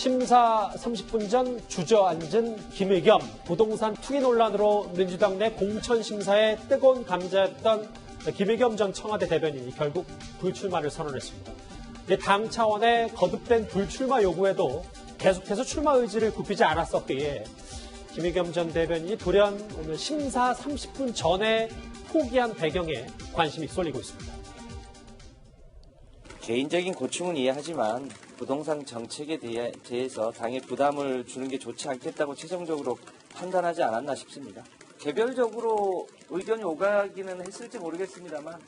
심사 30분 전 주저앉은 김의겸 부동산 투기 논란으로 민주당 내 공천 심사에 뜨거운 감자였던 김의겸 전 청와대 대변인이 결국 불출마를 선언했습니다. 당 차원의 거듭된 불출마 요구에도 계속해서 출마 의지를 굽히지 않았었기에 김의겸 전 대변인이 돌연 오늘 심사 30분 전에 포기한 배경에 관심이 쏠리고 있습니다. 개인적인 고충은 이해하지만 부동산 정책에 대해서 당에 부담을 주는 게 좋지 않겠다고 최종적으로 판단하지 않았나 싶습니다. 개별적으로 의견이 오가기는 했을지 모르겠습니다만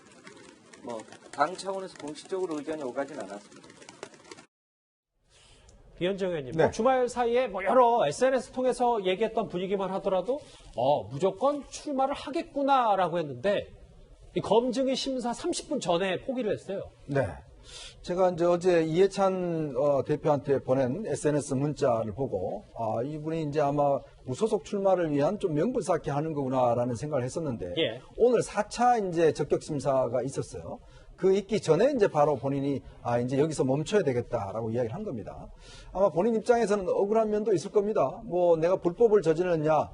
당 차원에서 공식적으로 의견이 오가진 않았습니다. 이현정 의원님, 네. 주말 사이에 여러 SNS 통해서 얘기했던 분위기만 하더라도 무조건 출마를 하겠구나라고 했는데 이 검증이 심사 30분 전에 포기를 했어요. 네. 제가 이제 어제 이해찬 대표한테 보낸 SNS 문자를 보고 이분이 이제 아마 무소속 출마를 위한 좀 명분 쌓기 하는 거구나라는 생각을 했었는데 예. 오늘 4차 이제 적격 심사가 있었어요. 그 있기 전에 이제 바로 본인이 이제 여기서 멈춰야 되겠다라고 이야기를 한 겁니다. 아마 본인 입장에서는 억울한 면도 있을 겁니다. 내가 불법을 저질렀냐,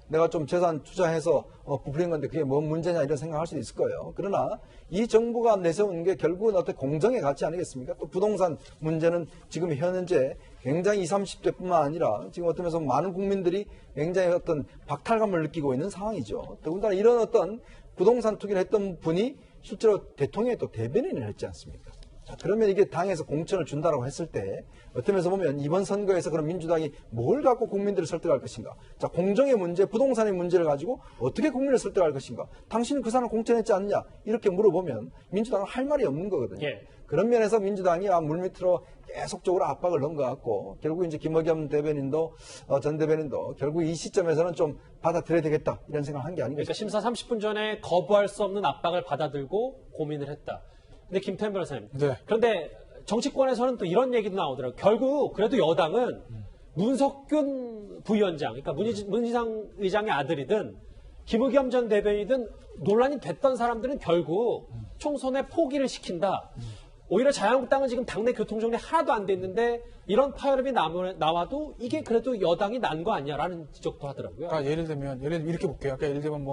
내가 좀 재산 투자해서 부풀린 건데 그게 뭔 문제냐 이런 생각할 수도 있을 거예요. 그러나 이 정부가 내세운 게 결국은 어떤 공정의 가치 아니겠습니까? 또 부동산 문제는 지금 현재 굉장히 20, 30대뿐만 아니라 지금 어떤 면에서 많은 국민들이 굉장히 어떤 박탈감을 느끼고 있는 상황이죠. 더군다나 이런 어떤 부동산 투기를 했던 분이 실제로 대통령의 또 대변인을 했지 않습니까? 자, 그러면 이게 당에서 공천을 준다라고 했을 때 어떤 면에서 보면 이번 선거에서 그럼 민주당이 뭘 갖고 국민들을 설득할 것인가? 자, 공정의 문제, 부동산의 문제를 가지고 어떻게 국민을 설득할 것인가? 당신은 그 사람 공천했지 않느냐? 이렇게 물어보면 민주당은 할 말이 없는 거거든요. 예. 그런 면에서 민주당이 물밑으로 계속적으로 압박을 넣은 것 같고 결국 이제 김의겸 대변인도 전 대변인도 결국 이 시점에서는 좀 받아들여야 되겠다 이런 생각을 한 게 아닌가 그러니까 싶습니다. 심사 30분 전에 거부할 수 없는 압박을 받아들고 고민을 했다. 근데 김태현 변호사님. 네. 그런데 정치권에서는 또 이런 얘기도 나오더라고요. 결국 그래도 여당은 문석균 부위원장, 그러니까 문희상 의장의 아들이든 김의겸 전 대변이든 논란이 됐던 사람들은 결국 총선에 포기를 시킨다. 오히려 자유한국당은 지금 당내 교통정리 하나도 안 됐는데 이런 파열음이 나와도 이게 그래도 여당이 난 거 아니냐라는 지적도 하더라고요. 그러니까 예를 들면 이렇게 볼게요. 그러니까 예를 들면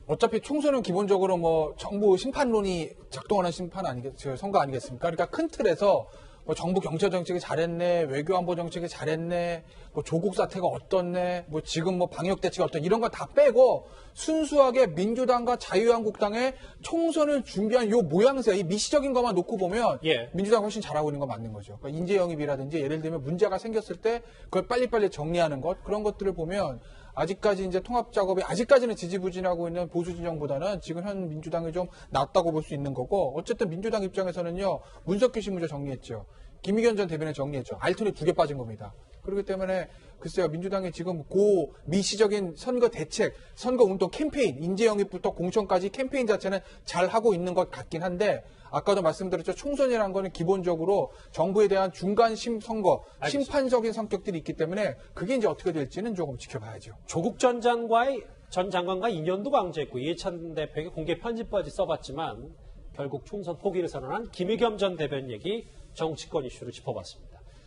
어차피 총선은 기본적으로 정부 심판론이 작동하는 선거 아니겠습니까? 그러니까 큰 틀에서 정부 경제 정책이 잘했네, 외교 안보 정책이 잘했네, 조국 사태가 어떻네, 지금 방역 대책이 어떤 이런 거 다 빼고 순수하게 민주당과 자유한국당의 총선을 준비한 요 모양새, 이 미시적인 것만 놓고 보면 예. 민주당 훨씬 잘하고 있는 거 맞는 거죠. 그러니까 인재 영입이라든지 예를 들면 문제가 생겼을 때 그걸 빨리빨리 정리하는 것 그런 것들을 보면 아직까지 이제 통합 작업이 아직까지는 지지부진하고 있는 보수 진영보다는 지금 현 민주당이 좀 낫다고 볼 수 있는 거고 어쨌든 민주당 입장에서는요 문석규 씨 문제 정리했죠. 김의겸 전 대변인 정리했죠. 알턴이 2개 빠진 겁니다. 그렇기 때문에 글쎄요 민주당이 지금 미시적인 선거 대책, 선거 운동 캠페인, 인재 영입부터 공천까지 캠페인 자체는 잘 하고 있는 것 같긴 한데 아까도 말씀드렸죠. 총선이라는 거는 기본적으로 정부에 대한 중간 선거, 심판적인 성격들이 있기 때문에 그게 이제 어떻게 될지는 조금 지켜봐야죠. 조국 전 장관과 인연도 강조했고 이해찬 대표에게 공개 편집까지 써봤지만 결국 총선 포기를 선언한 김의겸 전 대변인 얘기 정치권 이슈로 짚어봤습니다.